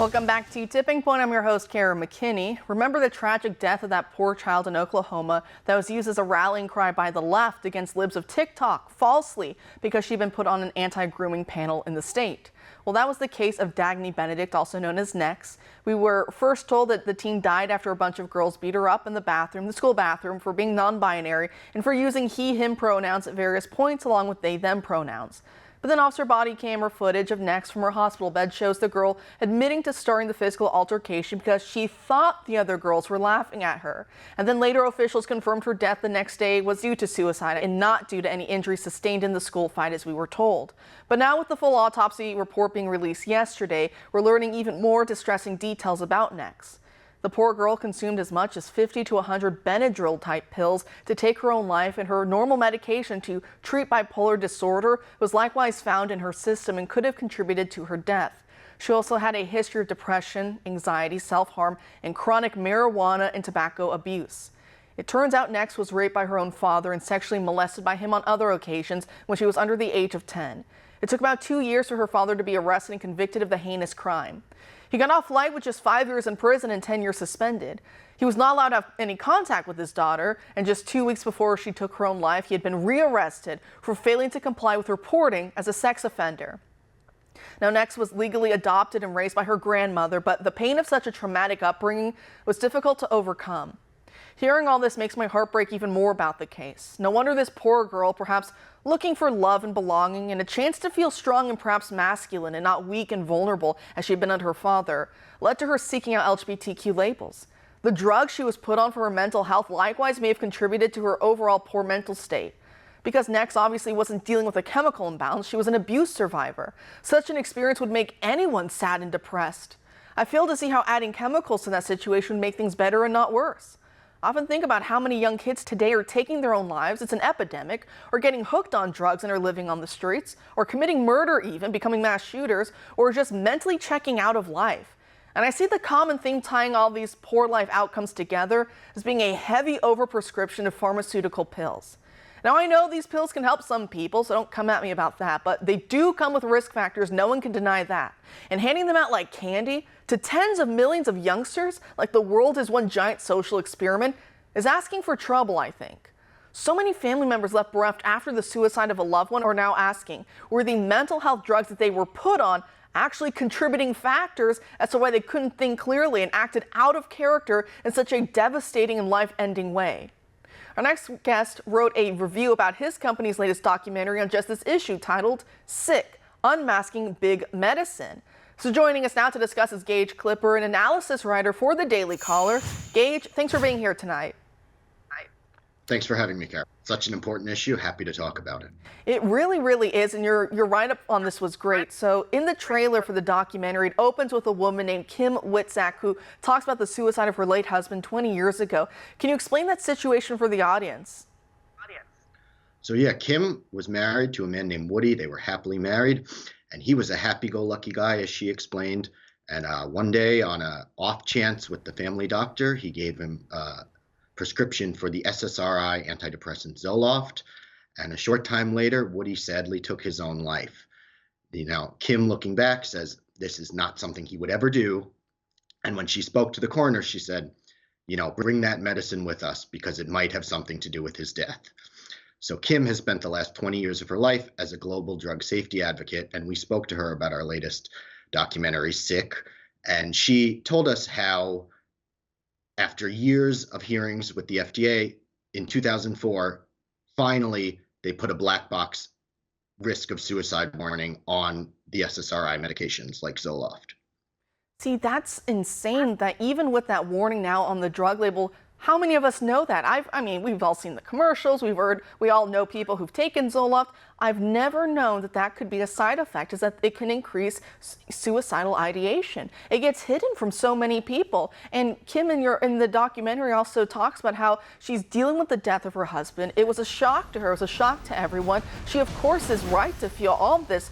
Welcome back to Tipping Point. I'm your host, Kara McKinney. Remember the tragic death of that poor child in Oklahoma that was used as a rallying cry by the left against libs of TikTok falsely because she'd been put on an anti-grooming panel in the state? Well, that was the case of Dagny Benedict, also known as Nex. We were first told that the teen died after a bunch of girls beat her up in the school bathroom, for being non-binary and for using he/him pronouns at various points along with they/them pronouns. But then officer body camera footage of Nex from her hospital bed shows the girl admitting to starting the physical altercation because she thought the other girls were laughing at her. And then later officials confirmed her death the next day was due to suicide and not due to any injury sustained in the school fight, as we were told. But now with the full autopsy report being released yesterday, we're learning even more distressing details about Nex. The poor girl consumed as much as 50 to 100 Benadryl-type pills to take her own life, and her normal medication to treat bipolar disorder was likewise found in her system and could have contributed to her death. She also had a history of depression, anxiety, self-harm, and chronic marijuana and tobacco abuse. It turns out Nex was raped by her own father and sexually molested by him on other occasions when she was under the age of 10. It took about 2 years for her father to be arrested and convicted of the heinous crime. He got off light with just 5 years in prison and 10 years suspended. He was not allowed to have any contact with his daughter, and just 2 weeks before she took her own life, he had been rearrested for failing to comply with reporting as a sex offender. Now, Nex was legally adopted and raised by her grandmother, but the pain of such a traumatic upbringing was difficult to overcome. Hearing all this makes my heart break even more about the case. No wonder this poor girl, perhaps looking for love and belonging and a chance to feel strong and perhaps masculine and not weak and vulnerable as she had been under her father, led to her seeking out LGBTQ labels. The drugs she was put on for her mental health likewise may have contributed to her overall poor mental state. Because Nex obviously wasn't dealing with a chemical imbalance, she was an abuse survivor. Such an experience would make anyone sad and depressed. I fail to see how adding chemicals to that situation would make things better and not worse. I often think about how many young kids today are taking their own lives, it's an epidemic, or getting hooked on drugs and are living on the streets, or committing murder even, becoming mass shooters, or just mentally checking out of life. And I see the common theme tying all these poor life outcomes together as being a heavy overprescription of pharmaceutical pills. Now, I know these pills can help some people, so don't come at me about that, but they do come with risk factors. No one can deny that. And handing them out like candy to tens of millions of youngsters, like the world is one giant social experiment, is asking for trouble, I think. So many family members left bereft after the suicide of a loved one are now asking, were the mental health drugs that they were put on actually contributing factors as to why they couldn't think clearly and acted out of character in such a devastating and life-ending way? Our next guest wrote a review about his company's latest documentary on just this issue titled Sick, Unmasking Big Medicine. So joining us now to discuss is Gage Clipper, an analysis writer for the Daily Caller. Gage, thanks for being here tonight. Thanks for having me, Kara. Such an important issue. Happy to talk about it. It really, really is, and your write-up on this was great. So in the trailer for the documentary, it opens with a woman named Kim Witzak who talks about the suicide of her late husband 20 years ago. Can you explain that situation for the audience? So yeah, Kim was married to a man named Woody. They were happily married, and he was a happy-go-lucky guy, as she explained. And one day, on a off chance with the family doctor, he gave him prescription for the SSRI antidepressant Zoloft, and a short time later, Woody sadly took his own life. Kim, looking back, says this is not something he would ever do, and when she spoke to the coroner, she said, bring that medicine with us because it might have something to do with his death. So Kim has spent the last 20 years of her life as a global drug safety advocate, and we spoke to her about our latest documentary, Sick, and she told us how after years of hearings with the FDA, in 2004, finally, they put a black box risk of suicide warning on the SSRI medications like Zoloft. See, that's insane that even with that warning now on the drug label, how many of us know that? I mean, we've all seen the commercials, we all know people who've taken Zoloft. I've never known that that could be a side effect, is that it can increase suicidal ideation. It gets hidden from so many people. And Kim in the documentary also talks about how she's dealing with the death of her husband. It was a shock to her, it was a shock to everyone. She of course is right to feel all of this